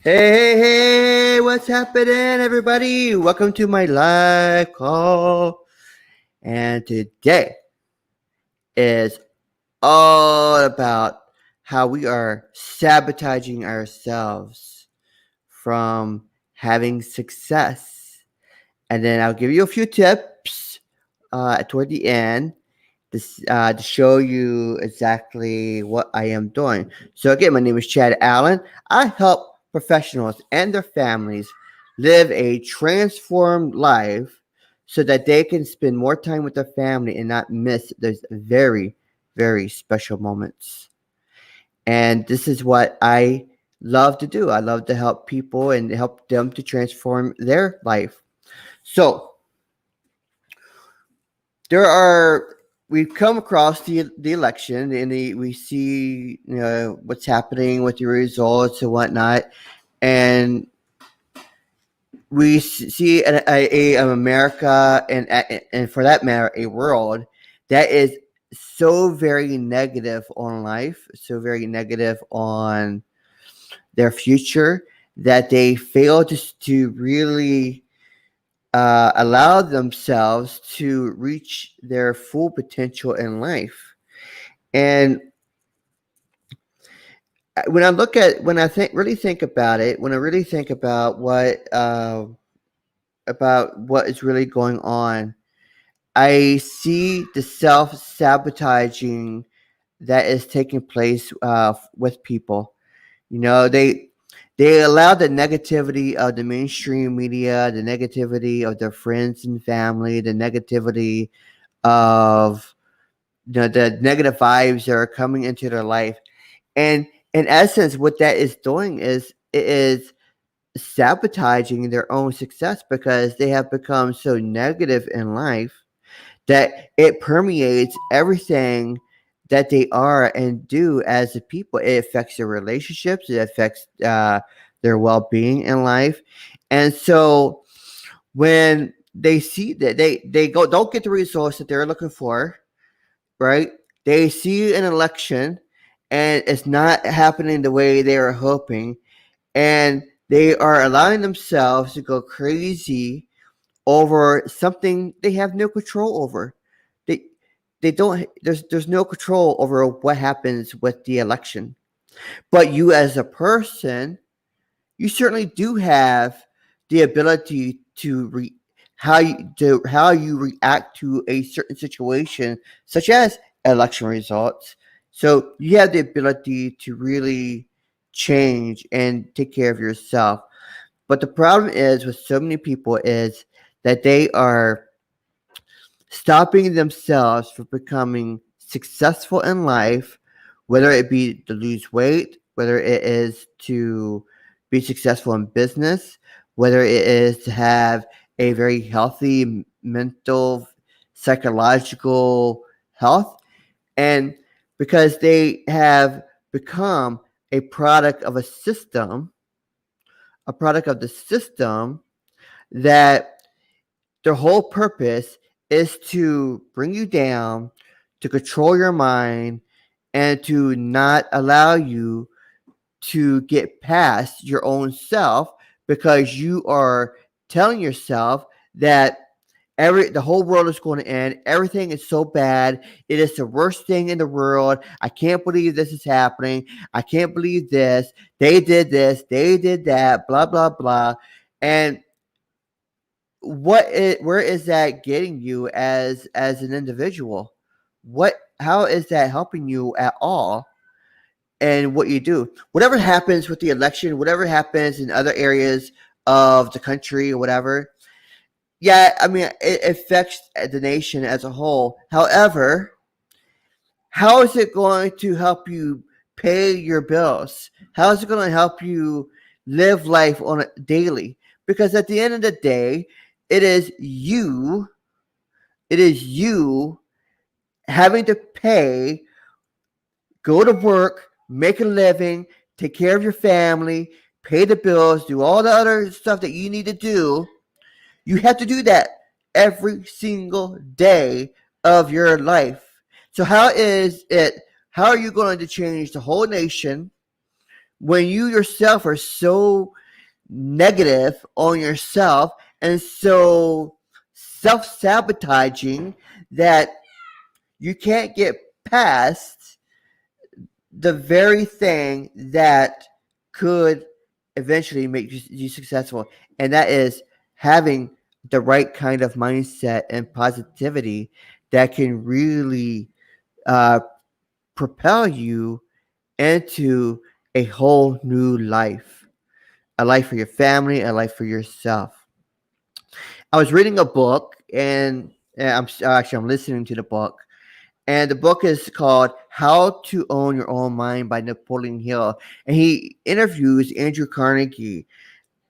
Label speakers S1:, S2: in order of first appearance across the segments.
S1: Hey, what's happening, everybody? Welcome to my live call. And today is all about how we are sabotaging ourselves from having success. And then I'll give you a few tips toward the end to show you exactly what I am doing. So, again, my name is Chad Allen. I help professionals and their families live a transformed life so that they can spend more time with their family and not miss those very, very special moments. And this is what I love to do. I love to help people and help them to transform their life. So, there are we've come across the election and we see what's happening with the results and whatnot, and we see an America and for that matter a world that is so very negative on life, so very negative on their future, that they fail to really allow themselves to reach their full potential in life. And when I think about it, when I really think about what is really going on, I see the self sabotaging that is taking place with people. They allow the negativity of the mainstream media, the negativity of their friends and family, the negativity of the negative vibes that are coming into their life. And in essence, what that is doing is it is sabotaging their own success because they have become so negative in life that it permeates everything that they are and do as a people. It affects their relationships. It affects their well-being in life. And so when they see that they go don't get the results that they're looking for, right? They see an election and it's not happening the way they are hoping, and they are allowing themselves to go crazy over something they have no control over. They they don't there's no control over what happens with the election. But you as a person, you certainly do have the ability how you react to a certain situation, such as election results. So you have the ability to really change and take care of yourself. But the problem is with so many people is that they are stopping themselves from becoming successful in life, whether it be to lose weight, whether it is to be successful in business, whether it is to have a very healthy mental, psychological health. And because they have become a product of a product of the system that their whole purpose is to bring you down, to control your mind, and to not allow you to get past your own self, because you are telling yourself that the whole world is going to end. Everything is so bad. It is the worst thing in the world. I can't believe this is happening. I can't believe this. They did this. They did that. Blah blah blah. And where is that getting you as an individual? How is that helping you at all? And what you do, whatever happens with the election, whatever happens in other areas of the country or whatever, yeah, I mean, it affects the nation as a whole. However, how is it going to help you pay your bills? How is it going to help you live life on a daily? Because at the end of the day, it is you it is you having to pay, go to work, make a living, take care of your family, pay the bills, do all the other stuff that you need to do. You have to do that every single day of your life. So how are you going to change the whole nation when you yourself are so negative on yourself and so self-sabotaging that you can't get past the very thing that could eventually make you successful, and that is having the right kind of mindset and positivity that can really uh, propel you into a whole new life, a life for your family, a life for yourself. I was reading a book, and I'm listening to the book, and the book is called "How to Own Your Own Mind" by Napoleon Hill, and he interviews Andrew Carnegie.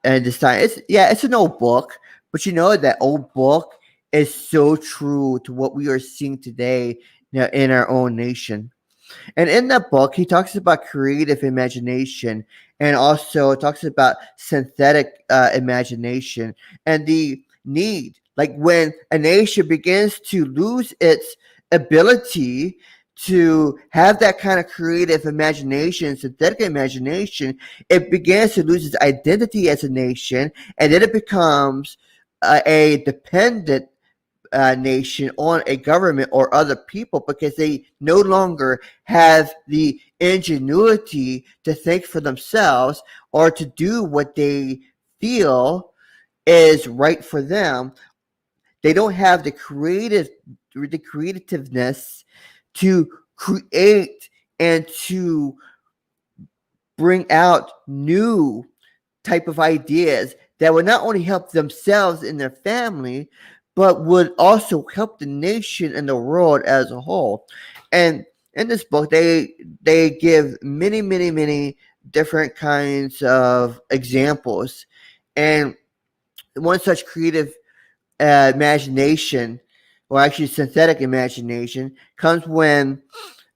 S1: And this time, it's an old book, but you know that old book is so true to what we are seeing today, in our own nation. And in that book, he talks about creative imagination and also talks about synthetic imagination and the need. Like when a nation begins to lose its ability to have that kind of creative imagination, synthetic imagination, it begins to lose its identity as a nation, and then it becomes a dependent nation on a government or other people because they no longer have the ingenuity to think for themselves or to do what they feel is right for them. They don't have the creativeness to create and to bring out new type of ideas that would not only help themselves and their family, but would also help the nation and the world as a whole. And in this book, they give many different kinds of examples, and one such creative imagination, or actually synthetic imagination, comes when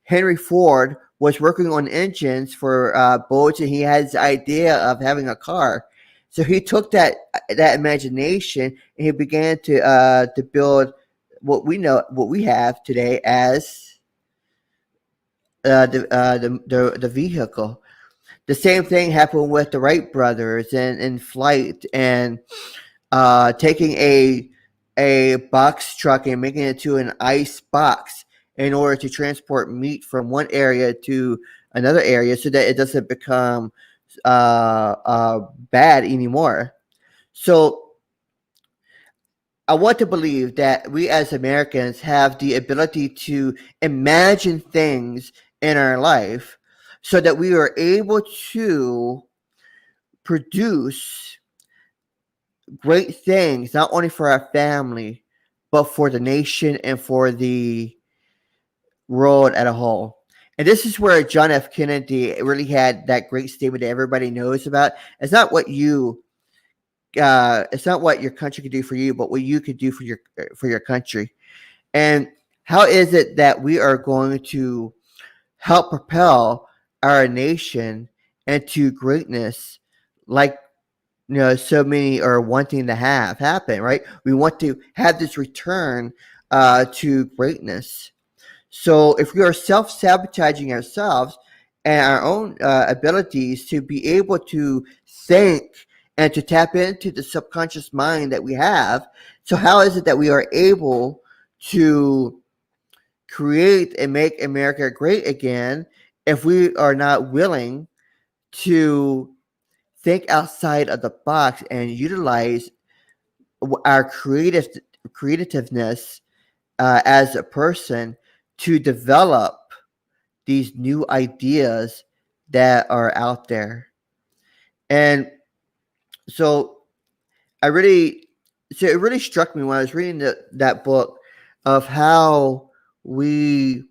S1: Henry Ford was working on engines for boats, and he had this idea of having a car. So he took that imagination and he began to build what we have today as the vehicle. The same thing happened with the Wright brothers and in flight, and taking a box truck and making it to an ice box in order to transport meat from one area to another area so that it doesn't become bad anymore. So I want to believe that we as Americans have the ability to imagine things in our life so that we are able to produce great things, not only for our family, but for the nation and for the world at a whole. And this is where John F. Kennedy really had that great statement that everybody knows about. It's not what your country can do for you, but what you can do for your country. And how is it that we are going to help propel our nation into greatness, like so many are wanting to have happen, right? We want to have this return to greatness. So if we are self-sabotaging ourselves and our own abilities to be able to think and to tap into the subconscious mind that we have, so how is it that we are able to create and make America great again if we are not willing to think outside of the box and utilize our creativeness as a person to develop these new ideas that are out there. And so I really, so it really struck me when I was reading that book of how we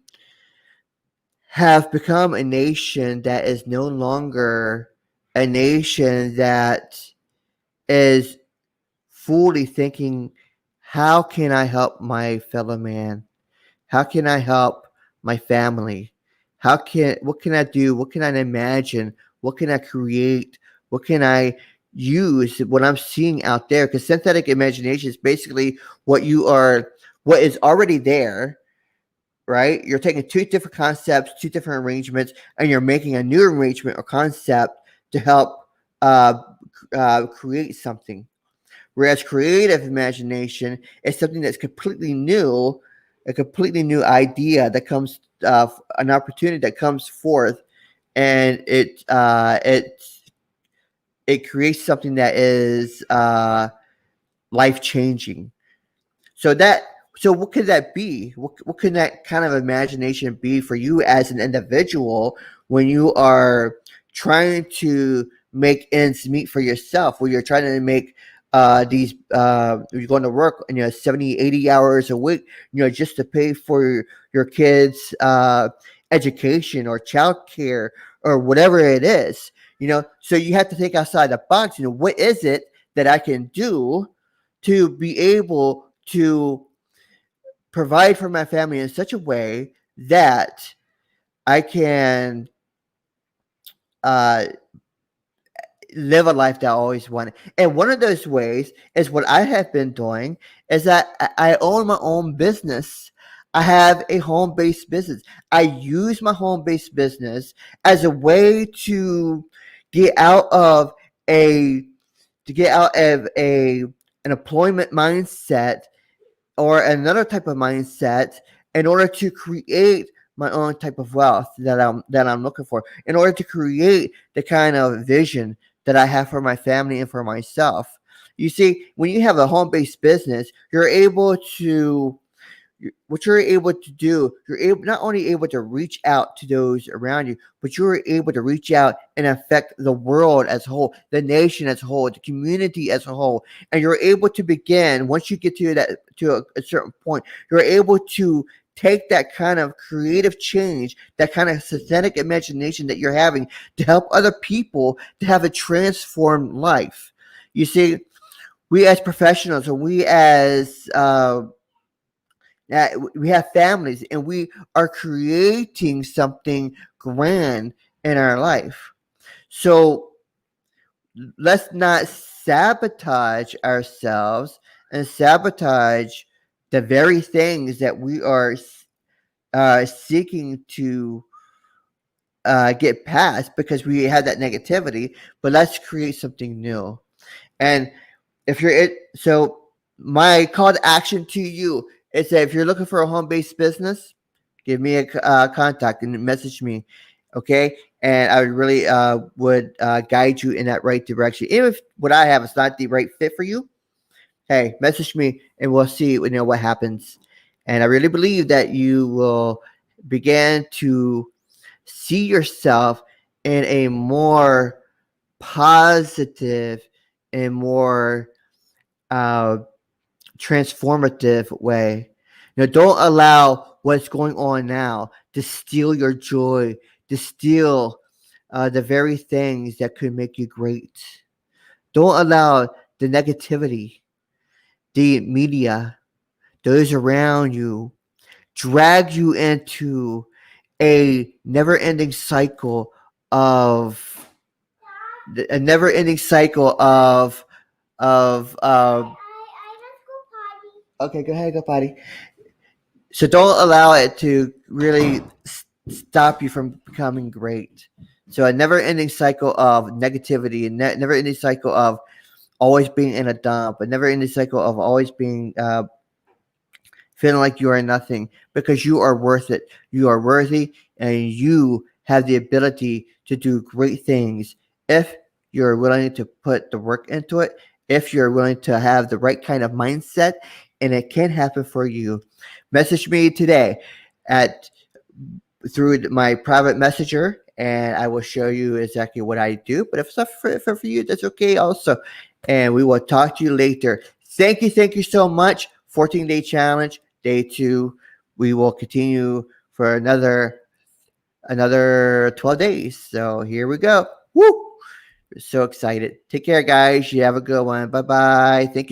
S1: have become a nation that is no longer a nation that is fully thinking, how can I help my fellow man? How can I help my family? What can I do? What can I imagine? What can I create? What can I use what I'm seeing out there? Because synthetic imagination is basically what is already there, right? You're taking two different concepts, two different arrangements, and you're making a new arrangement or concept to help uh, create something. Whereas creative imagination is something that's completely new, a completely new idea that comes, an opportunity that comes forth, and it creates something that is life changing. So that so what could that be? What could that kind of imagination be for you as an individual when you are trying to make ends meet for yourself, where you're trying to make these you're going to work, 70, 80 hours a week, just to pay for your kids education or childcare or whatever it is. So you have to think outside the box. What is it that I can do to be able to provide for my family in such a way that I can uh, live a life that I always wanted. And one of those ways is what I have been doing is that I own my own business. I have a home based business. I use my home based business as a way get out of a get out of a an employment mindset or another type of mindset in order to create my own type of wealth that I'm looking for, in order to create the kind of vision that I have for my family and for myself. You see, when you have a home-based business, what you're able to do, you're able not only able to reach out to those around you, but you're able to reach out and affect the world as a whole, the nation as a whole, the community as a whole. And you're able to begin, once you get to a certain point, you're able to take that kind of creative change, that kind of synthetic imagination that you're having to help other people to have a transformed life. You see, we as professionals, or we have families, and we are creating something grand in our life. So let's not sabotage ourselves and sabotage the very things that we are seeking to get past because we have that negativity, but let's create something new. And if you're it, so my call to action to you is that if you're looking for a home based business, give me a contact and message me, okay? And I would really would guide you in that right direction. Even if what I have is not the right fit for you, hey, message me and we'll see what happens. And I really believe that you will begin to see yourself in a more positive and more uh, transformative way. Don't allow what's going on now to steal your joy, to steal the very things that could make you great. Don't allow the negativity, the media, those around you, drag you into a never-ending cycle of a never-ending cycle of okay, go ahead, go potty. So don't allow it to really stop you from becoming great. So a never-ending cycle of negativity, and never-ending cycle of always being in a dump, a never-ending cycle of always being feeling like you are nothing, because you are worth it. You are worthy, and you have the ability to do great things if you're willing to put the work into it, if you're willing to have the right kind of mindset, and it can happen for you. Message me today at through my private messenger, and I will show you exactly what I do. But if it's not for you, that's okay also. And we will talk to you later. Thank you so much. 14-day challenge, day 2. We will continue for another 12 days. So here we go. Woo! So excited. Take care, guys. You have a good one. Bye bye. Thank you.